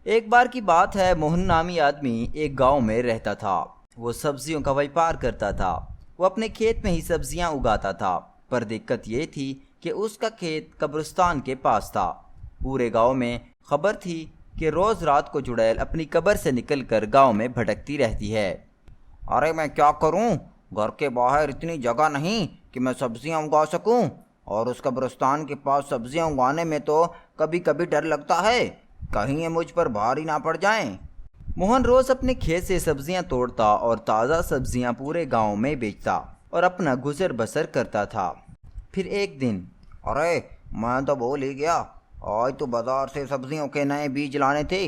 एक बार की बात है, मोहन नामी आदमी एक गांव में रहता था। वो सब्जियों का व्यापार करता था। वो अपने खेत में ही सब्जियां उगाता था, पर दिक्कत ये थी कि उसका खेत कब्रिस्तान के पास था। पूरे गांव में खबर थी कि रोज रात को चुड़ैल अपनी कब्र से निकलकर गांव में भटकती रहती है। अरे मैं क्या करूं? घर के बाहर इतनी जगह नहीं कि मैं सब्जियां उगा सकूं, और उस कब्रिस्तान के पास सब्जियां उगाने में तो कभी कभी डर लगता है, कहीं ये मुझ पर भारी ना पड़ जाएं। मोहन रोज अपने खेत से सब्जियां तोड़ता और ताज़ा सब्जियां पूरे गांव में बेचता और अपना गुजर बसर करता था। फिर एक दिन, अरे मैं तो भूल ही गया, आज तो बाजार से सब्जियों के नए बीज लाने थे,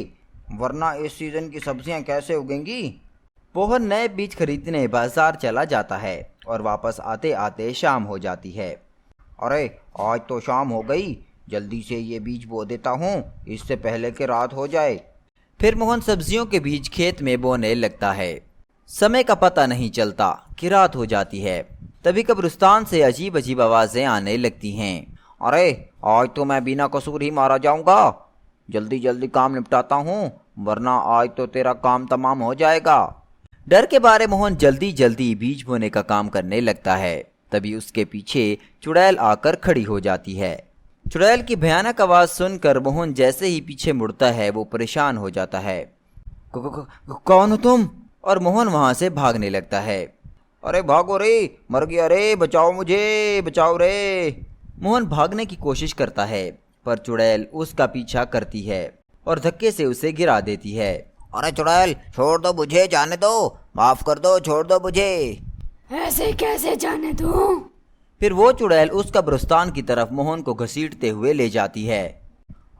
वरना इस सीजन की सब्जियां कैसे उगेंगी। मोहन नए बीज खरीदने बाजार चला जाता है और वापस आते आते शाम हो जाती है। अरे आज तो शाम हो गई, जल्दी से ये बीज बो देता हूँ, इससे पहले कि रात हो जाए। फिर मोहन सब्जियों के बीज खेत में बोने लगता है। समय का पता नहीं चलता कि रात हो जाती है। तभी कब्रिस्तान से अजीब अजीब आवाजें आने लगती हैं। अरे आज तो मैं बिना कसूर ही मारा जाऊंगा, जल्दी जल्दी काम निपटाता हूँ, वरना आज तो तेरा काम तमाम हो जाएगा। डर के बारे मोहन जल्दी जल्दी बीज बोने का काम करने लगता है। तभी उसके पीछे चुड़ैल आकर खड़ी हो जाती है। चुड़ैल की भयानक आवाज सुनकर मोहन जैसे ही पीछे मुड़ता है वो परेशान हो जाता है। कौन हो तुम? और मोहन वहां से भागने लगता है। अरे भागो रे, मर गया रे, बचाओ मुझे, बचाओ रे। मोहन भागने की कोशिश करता है, पर चुड़ैल उसका पीछा करती है और धक्के से उसे गिरा देती है। अरे चुड़ैल, छोड़ दो मुझे, जाने दो, माफ कर दो, छोड़ दो मुझे। ऐसे कैसे जाने दूं? फिर वो चुड़ैल उस कब्रिस्तान की तरफ मोहन को घसीटते हुए ले जाती है।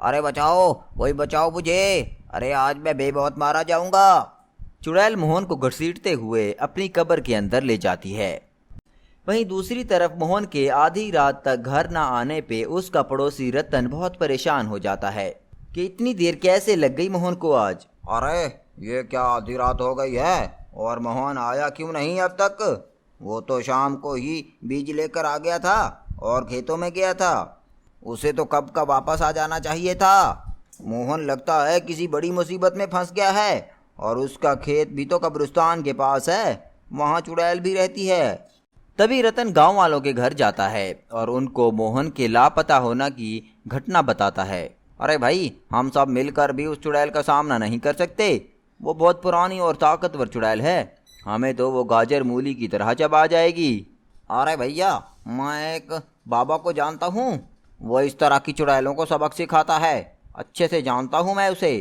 अरे बचाओ, कोई बचाओ मुझे, अरे आज मैं बेमौत मारा जाऊंगा। चुड़ैल मोहन को घसीटते हुए अपनी कब्र के अंदर ले जाती है। वहीं दूसरी तरफ मोहन के आधी रात तक घर न आने पे उसका पड़ोसी रतन बहुत परेशान हो जाता है कि इतनी देर कैसे लग गई मोहन को आज। अरे ये क्या आधी रात हो गई है और मोहन आया क्यों नहीं अब तक? वो तो शाम को ही बीज लेकर आ गया था और खेतों में गया था, उसे तो कब का वापस आ जाना चाहिए था। मोहन लगता है किसी बड़ी मुसीबत में फंस गया है, और उसका खेत भी तो कब्रिस्तान के पास है, वहाँ चुड़ैल भी रहती है। तभी रतन गांव वालों के घर जाता है और उनको मोहन के लापता होना की घटना बताता है। अरे भाई, हम सब मिलकर भी उस चुड़ैल का सामना नहीं कर सकते, वो बहुत पुरानी और ताकतवर चुड़ैल है, हमें तो वो गाजर मूली की तरह चबा जाएगी। अरे भैया, मैं एक बाबा को जानता हूँ, वो इस तरह की चुड़ैलों को सबक सिखाता है, अच्छे से जानता हूँ मैं उसे।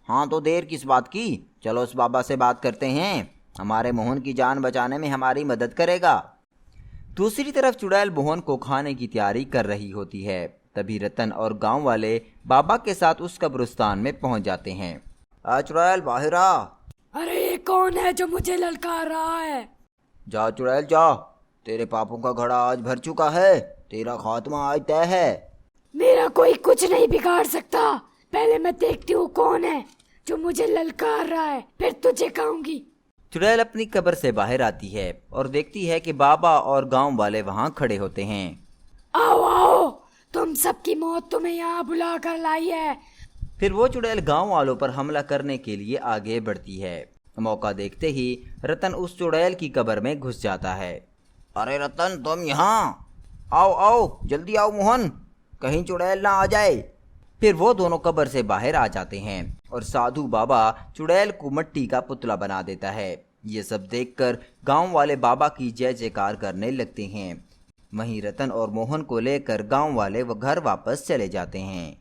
हाँ तो देर किस बात की, चलो उस बाबा से बात करते हैं, हमारे मोहन की जान बचाने में हमारी मदद करेगा। दूसरी तरफ चुड़ैल मोहन को खाने की तैयारी कर रही होती है। तभी रतन और गांव वाले बाबा के साथ उस कब्रिस्तान में पहुंच जाते हैं। चुड़ैल बाहर आ। अरे ये कौन है जो मुझे ललकार रहा है? जा चुड़ैल जा, तेरे पापों का घड़ा आज भर चुका है, तेरा खात्मा आज तय है। मेरा कोई कुछ नहीं बिगाड़ सकता, पहले मैं देखती हूँ कौन है जो मुझे ललकार रहा है, फिर तुझे कहूंगी। चुड़ैल अपनी कब्र से बाहर आती है और देखती है कि बाबा और गांव वाले वहां खड़े होते हैं। आओ आओ, तुम सबकी मौत तुम्हें यहाँ बुला कर लाई है। फिर वो चुड़ैल गांव वालों पर हमला करने के लिए आगे बढ़ती है। मौका देखते ही रतन उस चुड़ैल की कब्र में घुस जाता है। अरे रतन, तुम यहाँ आओ, आओ जल्दी आओ मोहन, कहीं चुड़ैल ना आ जाए। फिर वो दोनों कब्र से बाहर आ जाते हैं और साधु बाबा चुड़ैल को मिट्टी का पुतला बना देता है। ये सब देखकर गांव वाले बाबा की जय जयकार करने लगते हैं। वहीं रतन और मोहन को लेकर गांव वाले वो घर वापस चले जाते हैं।